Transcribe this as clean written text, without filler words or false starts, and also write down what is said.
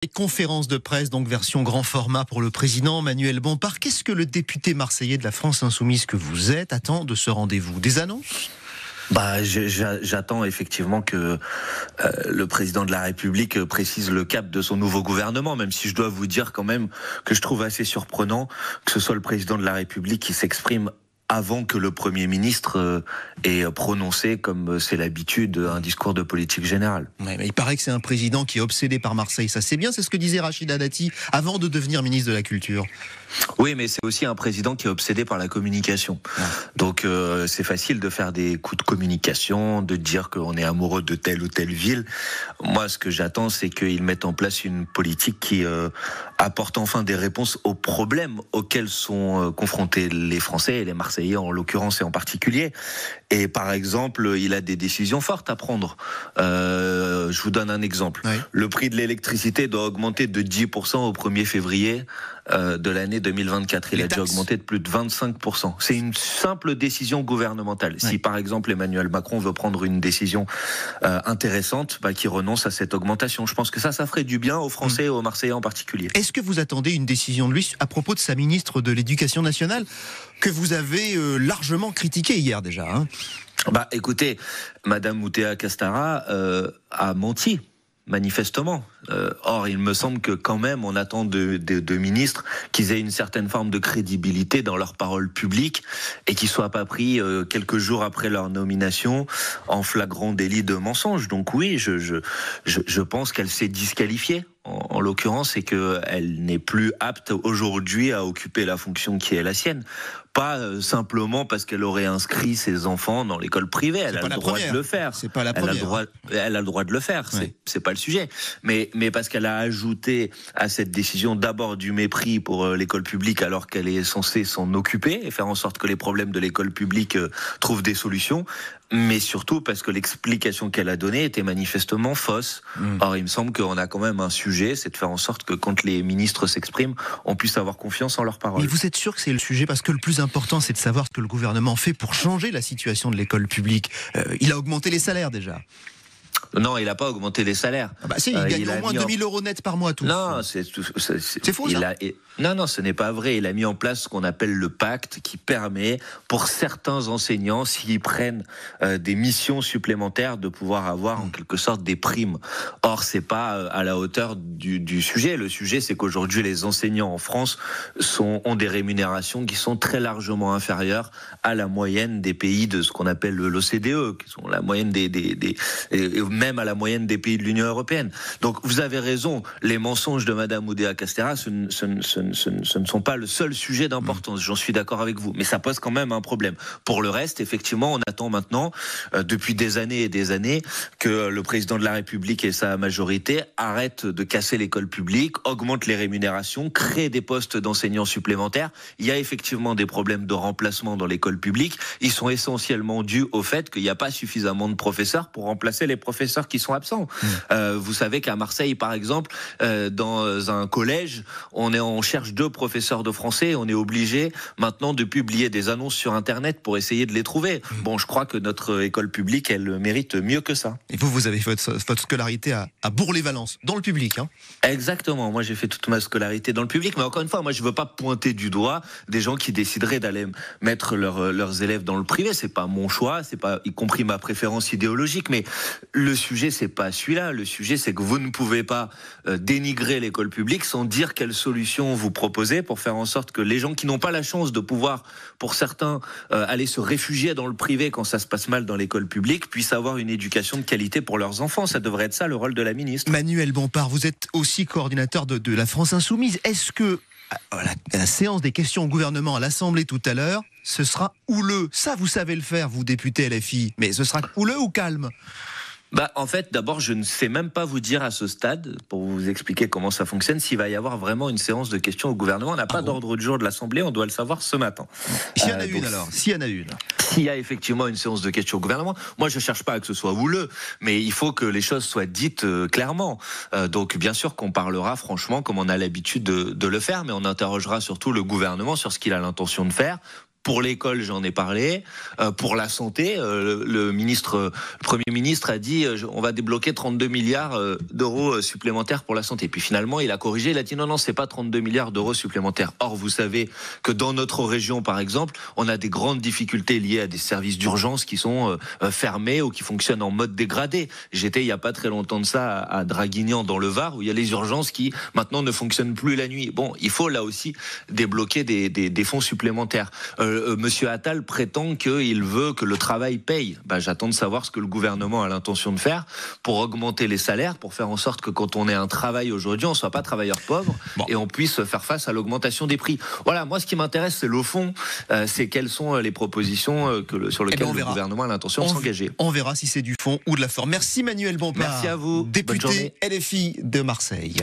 Et conférence de presse, donc version grand format pour le président Manuel Bompard. Qu'est-ce que le député marseillais de la France Insoumise que vous êtes attend de ce rendez-vous? Des annonces? J'attends effectivement que le président de la République précise le cap de son nouveau gouvernement, même si je dois vous dire quand même que je trouve assez surprenant que ce soit le président de la République qui s'exprime avant que le Premier ministre ait prononcé, comme c'est l'habitude, un discours de politique générale. Ouais, mais il paraît que c'est un président qui est obsédé par Marseille. Ça, c'est bien, c'est ce que disait Rachida Dati avant de devenir ministre de la Culture. Oui, mais c'est aussi un président qui est obsédé par la communication. Ouais. Donc c'est facile de faire des coups de communication, de dire qu'on est amoureux de telle ou telle ville. Moi, ce que j'attends, c'est qu'ils mettent en place une politique qui apporte enfin des réponses aux problèmes auxquels sont confrontés les Français et les Marseillais en l'occurrence et en particulier. Et par exemple, il a des décisions fortes à prendre. Je vous donne un exemple. Oui. Le prix de l'électricité doit augmenter de 10% au 1er février de l'année 2024. Il a déjà augmenté de plus de 25%. C'est une simple décision gouvernementale. Oui. Si par exemple Emmanuel Macron veut prendre une décision intéressante, qu'il renonce à cette augmentation. Je pense que ça ferait du bien aux Français et aux Marseillais en particulier. Est-ce que vous attendez une décision de lui à propos de sa ministre de l'Éducation nationale que vous avez largement critiquée hier déjà, hein? Écoutez, Madame Moutea Castara a menti. Manifestement. Or, il me semble que quand même, on attend de ministres qu'ils aient une certaine forme de crédibilité dans leurs paroles publiques et qu'ils soient pas pris quelques jours après leur nomination en flagrant délit de mensonge. Donc oui, je pense qu'elle s'est disqualifiée. En l'occurrence, c'est qu'elle n'est plus apte aujourd'hui à occuper la fonction qui est la sienne. Pas simplement parce qu'elle aurait inscrit ses enfants dans l'école privée. Elle a le droit de le faire. C'est pas la première. Elle a le droit de le faire. Ouais. C'est pas le sujet. Mais parce qu'elle a ajouté à cette décision d'abord du mépris pour l'école publique alors qu'elle est censée s'en occuper et faire en sorte que les problèmes de l'école publique trouvent des solutions. Mais surtout parce que l'explication qu'elle a donnée était manifestement fausse. Or, il me semble qu'on a quand même un sujet, c'est de faire en sorte que quand les ministres s'expriment, on puisse avoir confiance en leurs paroles. Mais vous êtes sûr que c'est le sujet? Parce que le plus important, c'est de savoir ce que le gouvernement fait pour changer la situation de l'école publique. Il a augmenté les salaires déjà. Non, il n'a pas augmenté les salaires. Si, il gagne au moins 2000 euros net par mois tous. Non, c'est faux, ça. Non, ce n'est pas vrai. Il a mis en place ce qu'on appelle le pacte qui permet pour certains enseignants, s'ils prennent des missions supplémentaires, de pouvoir avoir en quelque sorte des primes. Or, c'est pas à la hauteur du sujet. Le sujet, c'est qu'aujourd'hui, les enseignants en France ont des rémunérations qui sont très largement inférieures à la moyenne des pays de ce qu'on appelle l'OCDE, qui sont la moyenne même à la moyenne des pays de l'Union européenne. Donc vous avez raison, les mensonges de Madame Moutea Castara, ce ne sont pas le seul sujet d'importance, j'en suis d'accord avec vous, mais ça pose quand même un problème. Pour le reste, effectivement, on attend maintenant, depuis des années et des années, que le président de la République et sa majorité arrêtent de casser l'école publique, augmentent les rémunérations, créent des postes d'enseignants supplémentaires. Il y a effectivement des problèmes de remplacement dans l'école publique, ils sont essentiellement dus au fait qu'il n'y a pas suffisamment de professeurs pour remplacer les professeurs qui sont absents. Vous savez qu'à Marseille, par exemple, dans un collège, on cherche 2 professeurs de français, on est obligé maintenant de publier des annonces sur Internet pour essayer de les trouver. Bon, je crois que notre école publique, elle mérite mieux que ça. Et vous avez fait votre scolarité à Bourg-les-Valences, dans le public, hein? Exactement, moi j'ai fait toute ma scolarité dans le public, mais encore une fois, moi je veux pas pointer du doigt des gens qui décideraient d'aller mettre leurs élèves dans le privé. C'est pas mon choix, c'est pas y compris ma préférence idéologique, mais le sujet, c'est pas celui-là. Le sujet, c'est que vous ne pouvez pas dénigrer l'école publique sans dire quelles solutions vous proposez pour faire en sorte que les gens qui n'ont pas la chance de pouvoir, pour certains, aller se réfugier dans le privé quand ça se passe mal dans l'école publique, puissent avoir une éducation de qualité pour leurs enfants. Ça devrait être ça le rôle de la ministre. Manuel Bompard, vous êtes aussi coordinateur de la France Insoumise. Est-ce que la séance des questions au gouvernement à l'Assemblée tout à l'heure, ce sera houleux? Ça, vous savez le faire, vous, député LFI. Mais ce sera houleux ou calme? En fait, d'abord, je ne sais même pas vous dire à ce stade, pour vous expliquer comment ça fonctionne, s'il va y avoir vraiment une séance de questions au gouvernement. On n'a pas d'ordre du jour de l'Assemblée, on doit le savoir ce matin. S'il y en a une alors, s'il y en a une. S'il y a effectivement une séance de questions au gouvernement, moi je ne cherche pas à que ce soit houleux, mais il faut que les choses soient dites clairement. Donc bien sûr qu'on parlera franchement comme on a l'habitude de le faire, mais on interrogera surtout le gouvernement sur ce qu'il a l'intention de faire Pour l'école, j'en ai parlé. Pour la santé, le Premier ministre a dit on va débloquer 32 milliards d'euros supplémentaires pour la santé. Puis finalement, il a corrigé, il a dit non, c'est pas 32 milliards d'euros supplémentaires. Or, vous savez que dans notre région, par exemple, on a des grandes difficultés liées à des services d'urgence qui sont fermés ou qui fonctionnent en mode dégradé. J'étais il y a pas très longtemps de ça à Draguignan dans le Var, où il y a les urgences qui maintenant ne fonctionnent plus la nuit. Bon, il faut là aussi débloquer des fonds supplémentaires. Monsieur Attal prétend qu'il veut que le travail paye. J'attends de savoir ce que le gouvernement a l'intention de faire pour augmenter les salaires, pour faire en sorte que quand on ait un travail aujourd'hui, on ne soit pas travailleur pauvre et on puisse faire face à l'augmentation des prix. Voilà, moi ce qui m'intéresse, c'est le fond, c'est quelles sont les propositions sur lesquelles le gouvernement a l'intention de s'engager. On verra si c'est du fond ou de la forme. Merci Manuel Bompard. Merci à vous. Député LFI de Marseille.